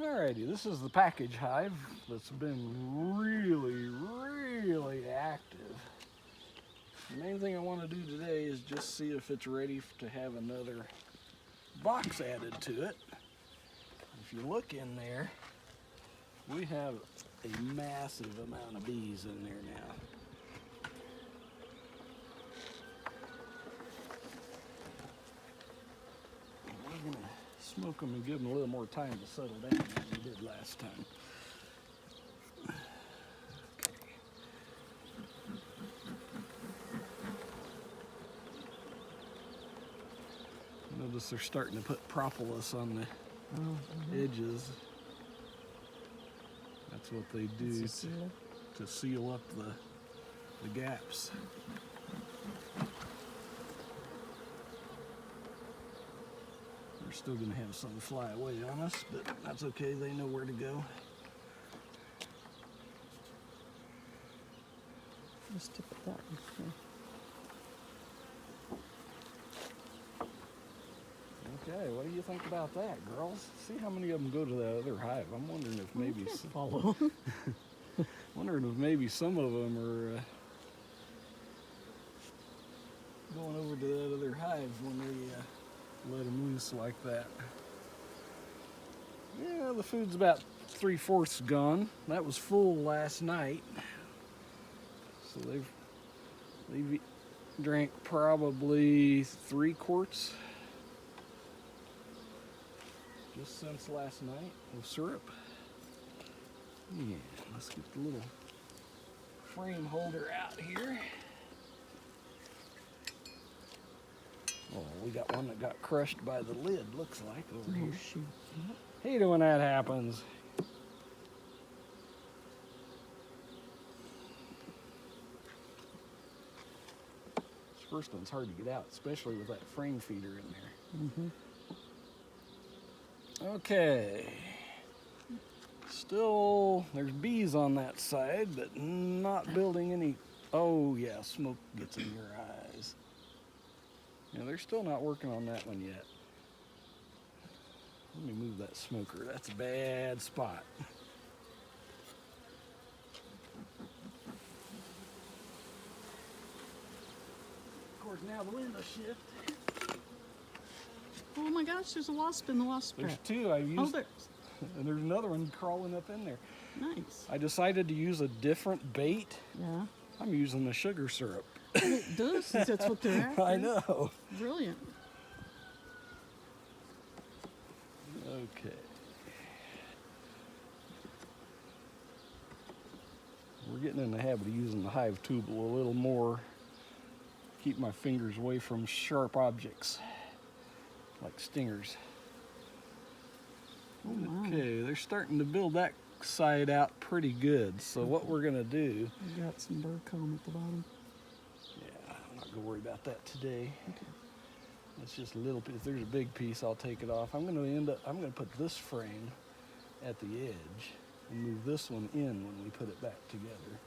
Alrighty, this is the package hive that's been really active. The main thing I want to do today is just see if it's ready to have another box added to it. If you look in there, we have a massive amount of bees in there now. We're going to smoke them and give them a little more time to settle down than we did last time. Notice they're starting to put propolis on the edges. That's what they do to seal up the gaps. We're still going to have some fly away on us, but that's okay. They know where to go. Just to put that in here. Okay, what do you think about that, girls? See how many of them go to the other hive. I'm wondering if maybe follow. wondering if maybe some of them are going over to that other hive when they let them loose like that. Yeah, the food's about 3/4 gone. That was full last night, so they've drank probably 3 quarts just since last night of syrup. Yeah, let's get the little frame holder out here. Oh, we got one that got crushed by the lid, looks like, over here. Shoot. Hate it when that happens. This first one's hard to get out, especially with that frame feeder in there. Okay. Still, there's bees on that side, but not building any. Oh yeah, smoke gets in your eyes. Yeah, they're still not working on that one yet. Let me move that smoker. That's a bad spot. Of course, now the window shift. Oh my gosh, there's a wasp in the wasp trap. There's 2 I've used. Oh, there's. And there's another one crawling up in there. Nice. I decided to use a different bait. Yeah. I'm using the sugar syrup. It does, since that's what they're after. I know. Brilliant. Okay. We're getting in the habit of using the Hive tool a little more. Keep my fingers away from sharp objects, like stingers. Oh, wow. Okay, they're starting to build that side out pretty good. So what we're gonna do? We got some bird comb at the bottom. Yeah, I'm not gonna worry about that today. Okay. It's just a little piece. If there's a big piece, I'll take it off. I'm gonna put this frame at the edge and move this one in when we put it back together.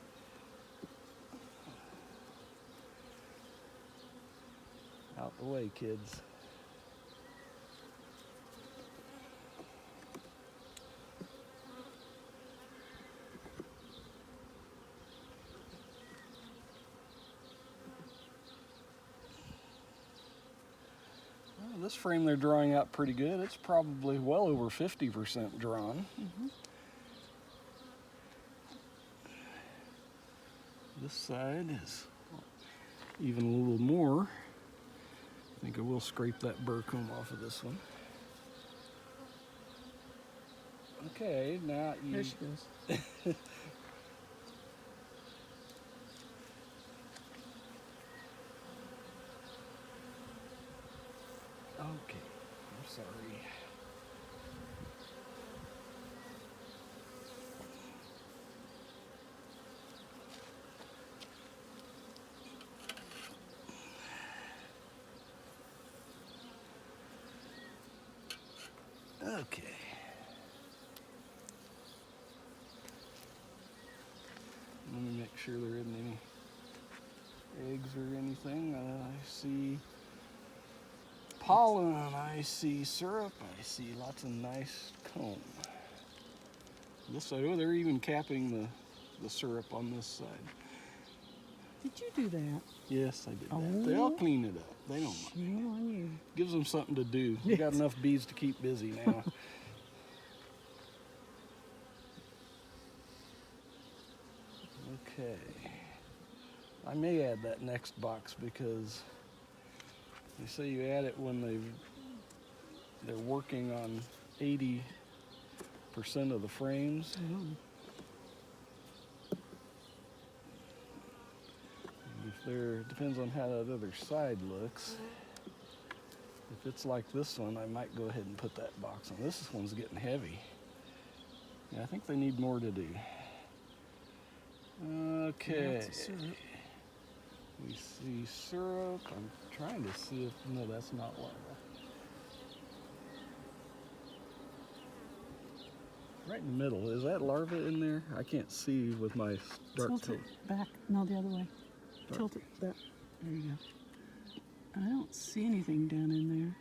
Out the way, kids. Well, this frame they're drawing out pretty good. It's probably well over 50% drawn. This side is even a little more. I think I will scrape that burr comb off of this one. Okay, now you... There she goes. Okay, I'm sorry. Okay. Let me make sure there isn't any eggs or anything. I see pollen, I see syrup, I see lots of nice comb. This side, oh, they're even capping the syrup on this side. Did you do that? Yes, I did that. Oh. They'll clean it up. They don't mind. Shame on you. Gives them something to do. We got enough bees to keep busy now. Okay. I may add that next box because they say you add it when they're working on 80% of the frames. Oh. If there depends on how that other side looks. If it's like this one, I might go ahead and put that box on. This one's getting heavy. Yeah, I think they need more to do. Okay. Lots of syrup. We see syrup. I'm trying to see if no, that's not larva. Right in the middle. Is that larva in there? I can't see with my dark Tilt coat. it back. No, the other way. Tilt it back. There you go. I don't see anything down in there.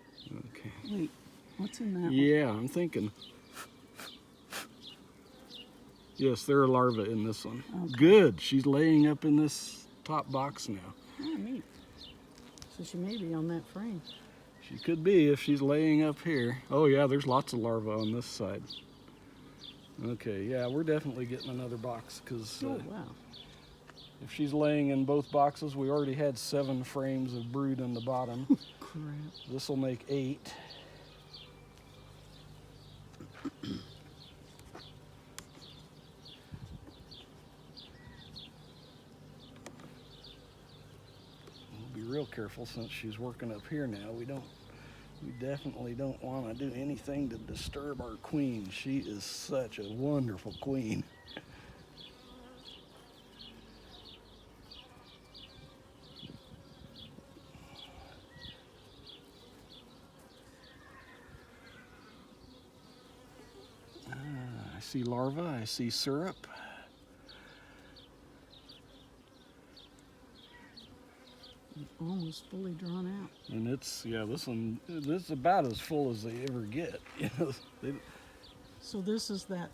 Okay. Wait, what's in that one? Yeah, I'm thinking. Yes, there are larvae in this one. Okay. Good. She's laying up in this top box now. Oh, neat. So she may be on that frame. She could be if she's laying up here. Oh yeah, there's lots of larvae on this side. Okay, yeah, we're definitely getting another box because Oh, wow. if she's laying in both boxes, we already had 7 frames of brood in the bottom. Crap. This will make 8. We'll be real careful since she's working up here now. We definitely don't want to do anything to disturb our queen. She is such a wonderful queen. I see larvae, I see syrup. Almost fully drawn out. And it's, yeah, this is about as full as they ever get. You know, So this is that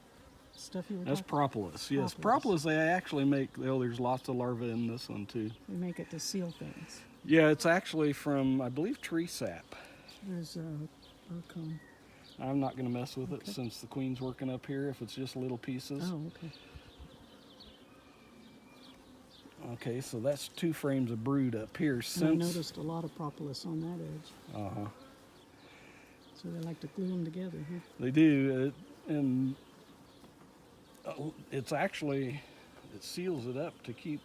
stuff you were that's talking propolis. Yes, Propolis. propolis they actually make, oh, there's lots of larvae in this one too. We make it to seal things. Yeah, it's actually from, I believe, tree sap. There's a burcomb. I'm not going to mess with Okay. it since the queen's working up here if it's just little pieces. Oh, okay. Okay, so that's 2 frames of brood up here And I since. noticed a lot of propolis on that edge. Uh-huh. So they like to glue them together, huh? They do, and it's actually, it seals it up to keep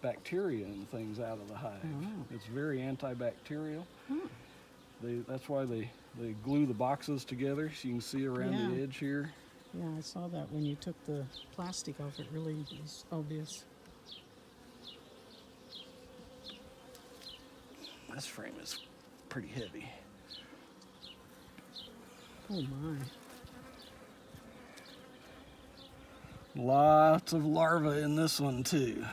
bacteria and things out of the hive. Oh. It's very antibacterial. Huh. That's why they glue the boxes together so you can see around the Yeah. edge here. Yeah, I saw that when you took the plastic off. It really was obvious. This frame is pretty heavy. Oh my. Lots of larvae in this one too.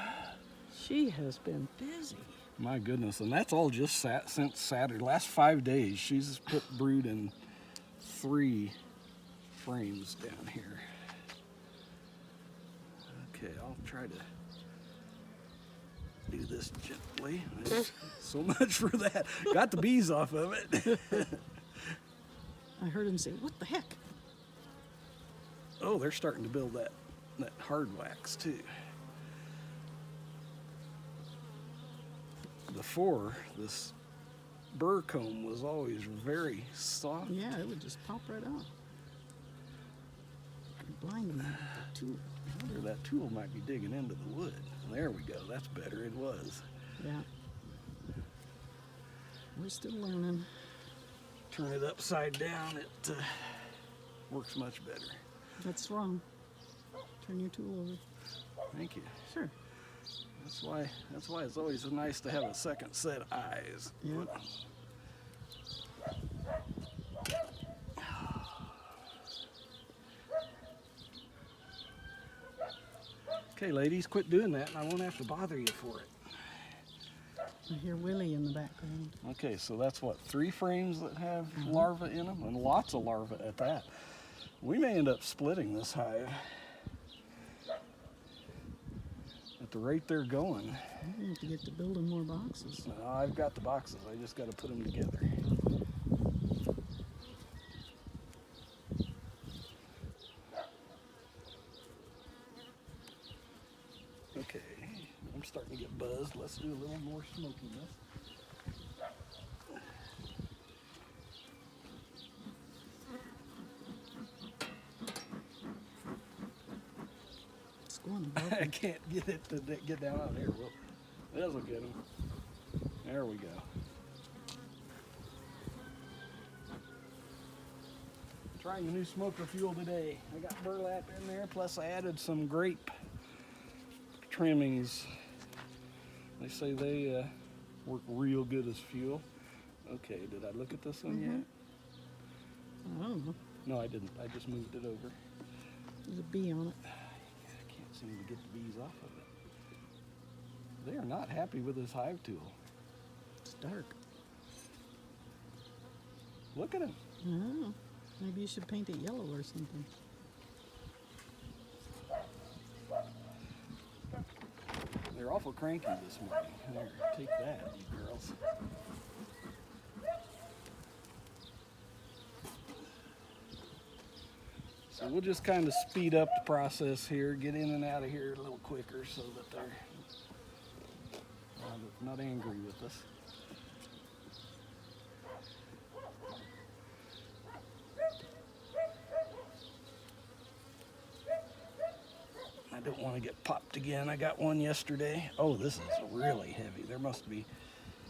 She has been busy. My goodness, and that's all just since Saturday. Last 5 days, she's put brood in 3 frames down here. Okay, I'll try to do this gently. So much for that. Got the bees off of it. I heard him say, "What the heck?" Oh, they're starting to build that hard wax too. Before, this burr comb was always very soft. Yeah, it would just pop right off. You're blinding me with the tool. I wonder that tool might be digging into the wood. There we go. That's better. It was. Yeah. We're still learning. Turn it upside down. It works much better. That's wrong. Turn your tool over. Thank you. Sure. That's why it's always nice to have a second set of eyes. Yeah. Okay, ladies, quit doing that, and I won't have to bother you for it. I hear Willie in the background. Okay, so that's what, 3 frames that have larvae in them, and lots of larvae at that. We may end up splitting this hive. At the rate they're going. You have to get to building more boxes. No, I've got the boxes. I just got to put them together. Okay, I'm starting to get buzzed. Let's do a little more smokiness. It's going above. I can't get it to get down out here. Well, this'll get them. There we go. Trying a new smoker fuel today. I got burlap in there, plus I added some grape trimmings. They say they work real good as fuel. Okay, did I look at this one yet? I don't know. No, I didn't. I just moved it over. There's a bee on it. I can't seem to get the bees off of it. They are not happy with this hive tool. It's dark. Look at them. Oh, maybe you should paint it yellow or something. They're awful cranky this morning. Here, take that, you girls. So we'll just kind of speed up the process here, get in and out of here a little quicker so that they're not angry with us. I don't want to get popped again. I got one yesterday. Oh, this is really heavy. There must be.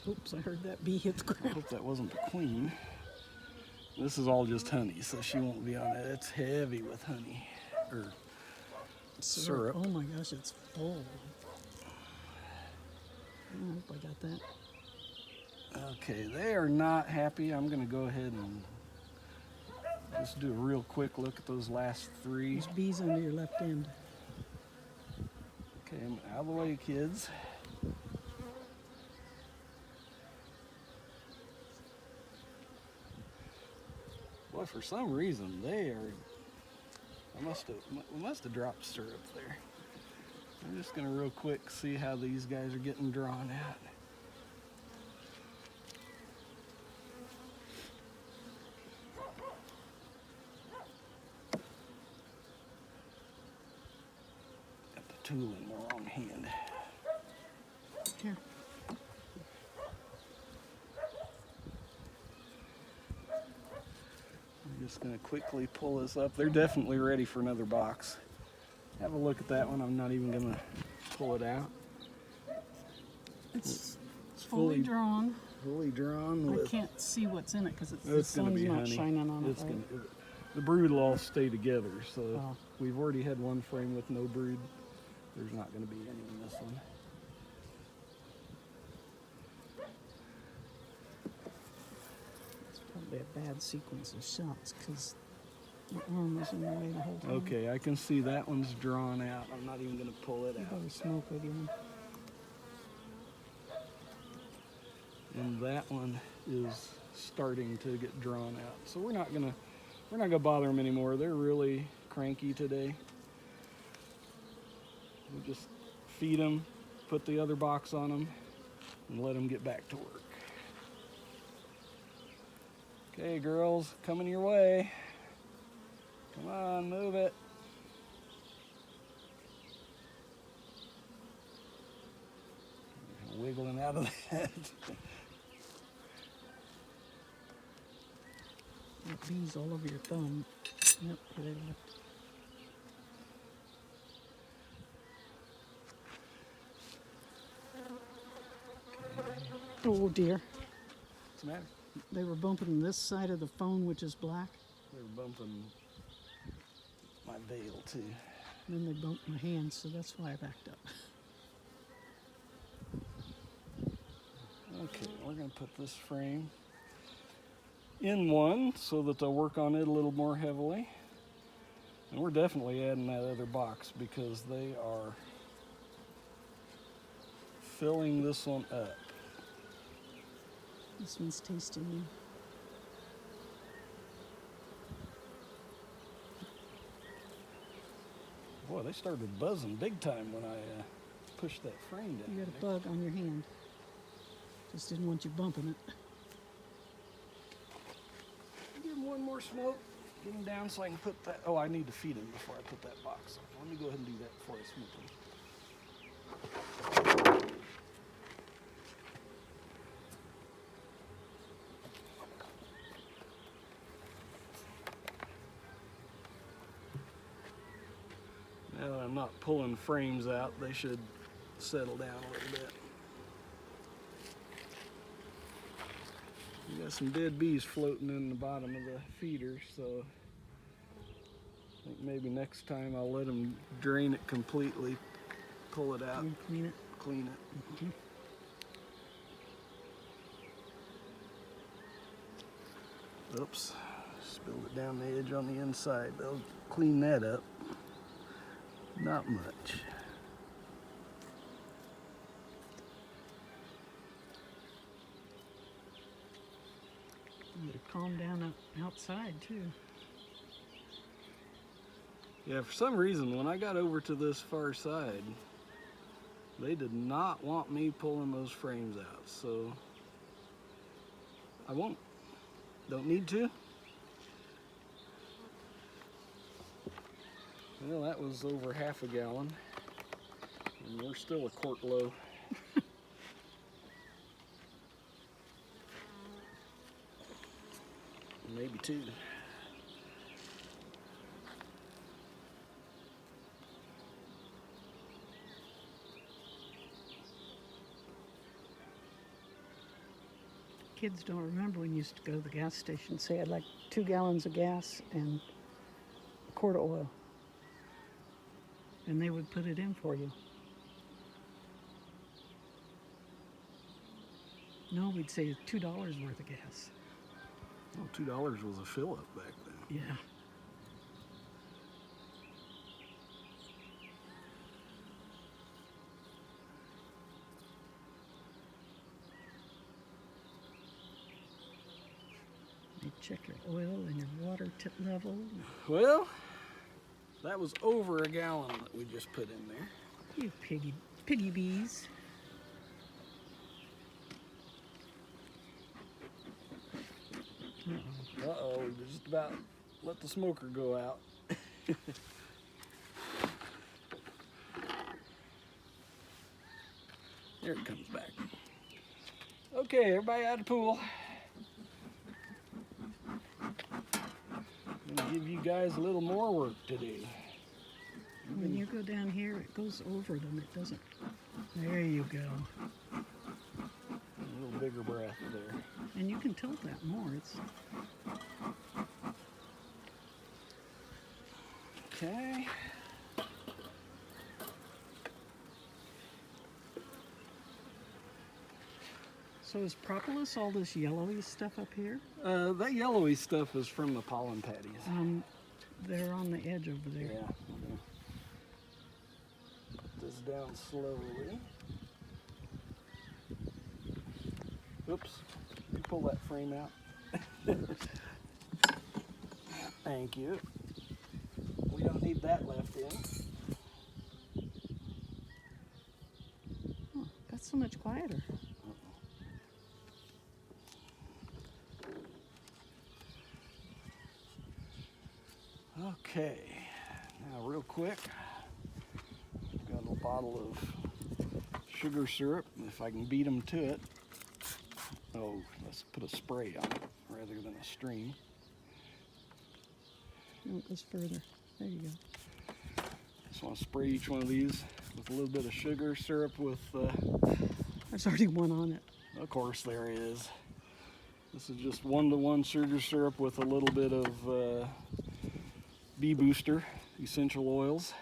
Oops, I heard that bee hit the I ground. hope that wasn't the queen. This is all just honey, so she won't be on it. It's heavy with honey, or syrup. Oh my gosh, it's full. I hope I got that. Okay, they are not happy. I'm gonna go ahead and just do a real quick look at those last three. There's bees under your left end. Okay, I'm out of the way, kids. Boy, for some reason they are. We must have dropped syrup there. I'm just gonna real quick see how these guys are getting drawn out. Got the tool in the wrong hand. Here. I'm just gonna quickly pull this up. They're definitely ready for another box. Have a look at that one. I'm not even gonna pull it out. It's fully drawn. Fully drawn. I With, can't see what's in it because the it's gonna sun's be not honey. shining on It's it. Right? gonna, the brood will all stay together. So Oh. we've already had one frame with no brood. There's not gonna be any in this one. It's probably a bad sequence of shots because the arm was in the way the whole time. Okay, I can see that one's drawn out. I'm not even gonna pull it You out. better smoke it in. And that one is starting to get drawn out. So we're not gonna bother them anymore. They're really cranky today. We just feed them, put the other box on them, and let them get back to work. Okay, girls, coming your way. Come on, move it. Wiggling out of that. Got bees all over your thumb. Yep, here they left. Oh dear. What's the matter? They were bumping this side of the phone, which is black. They're bumping my veil too. And then they bumped my hand, so that's why I backed up. Okay, we're going to put this frame in one so that they'll work on it a little more heavily. And we're definitely adding that other box because they are filling this one up. This one's tasting new. Boy, they started buzzing big time when I pushed that frame down. You got a bug on your hand. Just didn't want you bumping it. Give him one more smoke. Get him down so I can put that. Oh, I need to feed him before I put that box on. Let me go ahead and do that before I smoke him. Now that I'm not pulling frames out, they should settle down a little bit. You got some dead bees floating in the bottom of the feeder, so I think maybe next time I'll let them drain it completely, pull it out, And clean it. clean it. Oops, spilled it down the edge on the inside. They'll clean that up. Not much. You better calm down outside too. Yeah, for some reason, when I got over to this far side, they did not want me pulling those frames out, so I won't. Don't need to. Well, that was over half a gallon, and we're still a quart low. Maybe two. Kids don't remember when you used to go to the gas station, say I'd like 2 gallons of gas and a quart of oil. And they would put it in for you. No, we'd say $2 worth of gas. Well, $2 was a fill up back then. Yeah. You check your oil and your water level. Well, that was over a gallon that we just put in there. You piggy bees. Uh-oh, we just about let the smoker go out. There it comes back. Okay, everybody out of the pool. I'm gonna give you guys a little more work to do. When you go down here, it goes over them. It doesn't. There you go. A little bigger breath there. And you can tilt that more. It's Okay. so is propolis all this yellowy stuff up here? That yellowy stuff is from the pollen patties. They're on the edge over there. Yeah. Okay. Put this down slowly. Oops. You pull that frame out. Thank you. We don't need that left in. Oh, got so much quieter. Okay. Now, real quick, I've got a little bottle of sugar syrup. If I can beat them to it. Oh, let's put a spray on it rather than a stream. No, it goes further. There you go. Just want to spray each one of these with a little bit of sugar syrup with, There's already one on it. of course there is. This is just 1-to-1 sugar syrup with a little bit of bee booster, essential oils.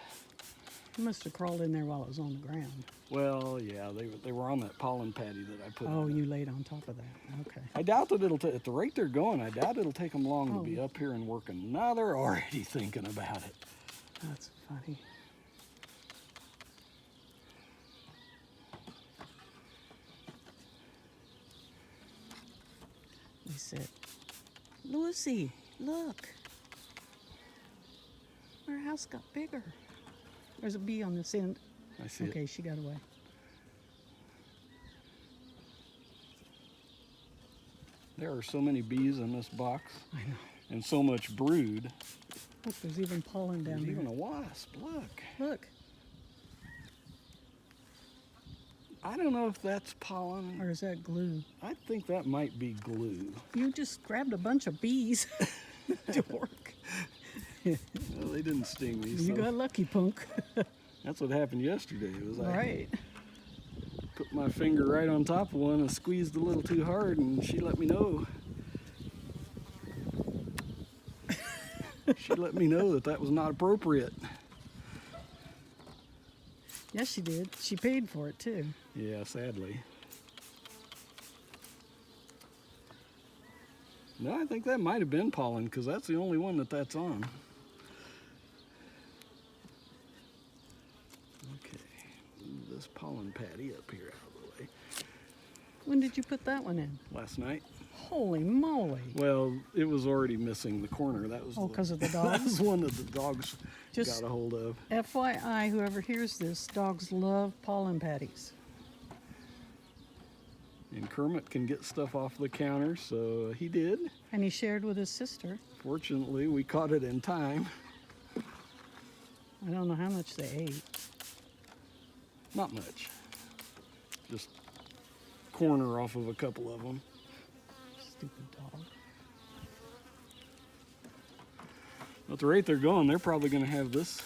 It must have crawled in there while it was on the ground. Well, yeah, they were on that pollen patty that I put Oh, in. you laid on top of that. Okay. I doubt that it'll at the rate they're going, I doubt it'll take them long to be Oh. up here and working. Now they're already thinking about it. That's funny. They said, Lucy, look. Our house got bigger. There's a bee on this end. I see Okay, it. she got away. There are so many bees in this box I know. and so much brood. Look, there's even pollen down There's there. even a wasp. Look. Look, I don't know if that's pollen. or is that glue? I think that might be glue. You just grabbed a bunch of bees to work. Well, they didn't sting me. You So got lucky, punk. that's what happened yesterday. Was I Right. put my finger right on top of one and squeezed a little too hard, and she let me know. She let me know that was not appropriate. Yes, she did. She paid for it too. Yeah, sadly. No, I think that might have been pollen because that's the only one that's on. Okay, move this pollen patty up here out of the way. When did you put that one in? Last night. Holy moly. Well, it was already missing the corner. That was Oh, because of the that dogs? was one that the dogs Just got a hold of. FYI, whoever hears this, dogs love pollen patties. And Kermit can get stuff off the counter, so he did. And he shared with his sister. Fortunately, we caught it in time. I don't know how much they ate. Not much. Just corner off of a couple of them. Stupid dog. At the rate they're going, they're probably going to have this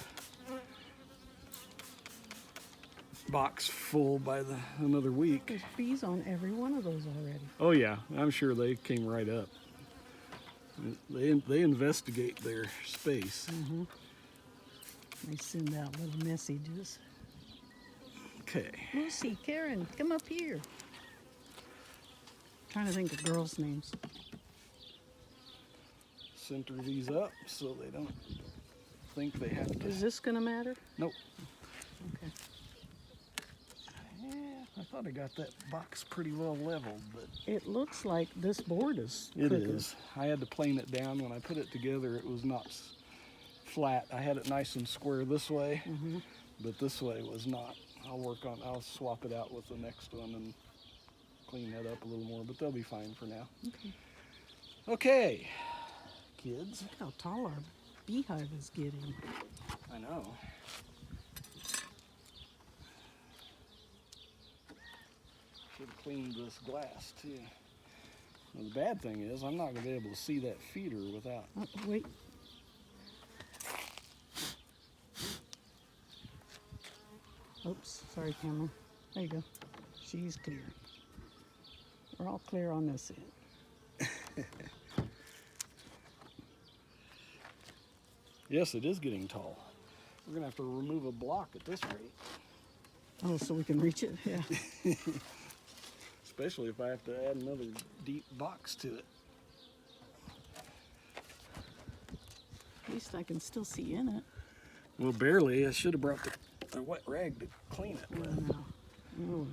box full by another week. There's bees on every one of those already. Oh yeah, I'm sure they came right up. They investigate their space. They send out little messages. Okay. Lucy, Karen, come up here. Trying to think of girls' names. Center these up so they don't think they have to. Is this gonna matter? Nope. Okay. Yeah, I thought I got that box pretty well leveled, but It looks like this board is it crooked. is. I had to plane it down. When I put it together, it was not flat. I had it nice and square this way, but this way was not. I'll swap it out with the next one and clean that up a little more, but they'll be fine for now. Okay. Okay, kids. Look how tall our beehive is getting. I know. Should have cleaned this glass too. Well, the bad thing is I'm not going to be able to see that feeder without. Oh, wait. Oops, sorry, camera. There you go. She's clear. We're all clear on this end. Yes, it is getting tall. We're going to have to remove a block at this rate. Oh, so we can reach it? Yeah. Especially if I have to add another deep box to it. At least I can still see in it. Well, barely. I should have brought the wet rag to clean it with. Oh,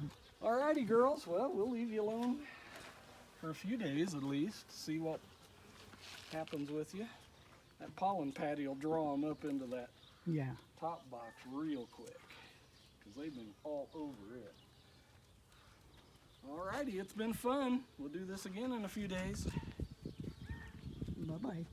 Alrighty, girls. Well, we'll leave you alone for a few days at least. See what happens with you. That pollen patty will draw them up into that yeah. top box real quick because they've been all over it. Alrighty, it's been fun. We'll do this again in a few days. Bye-bye.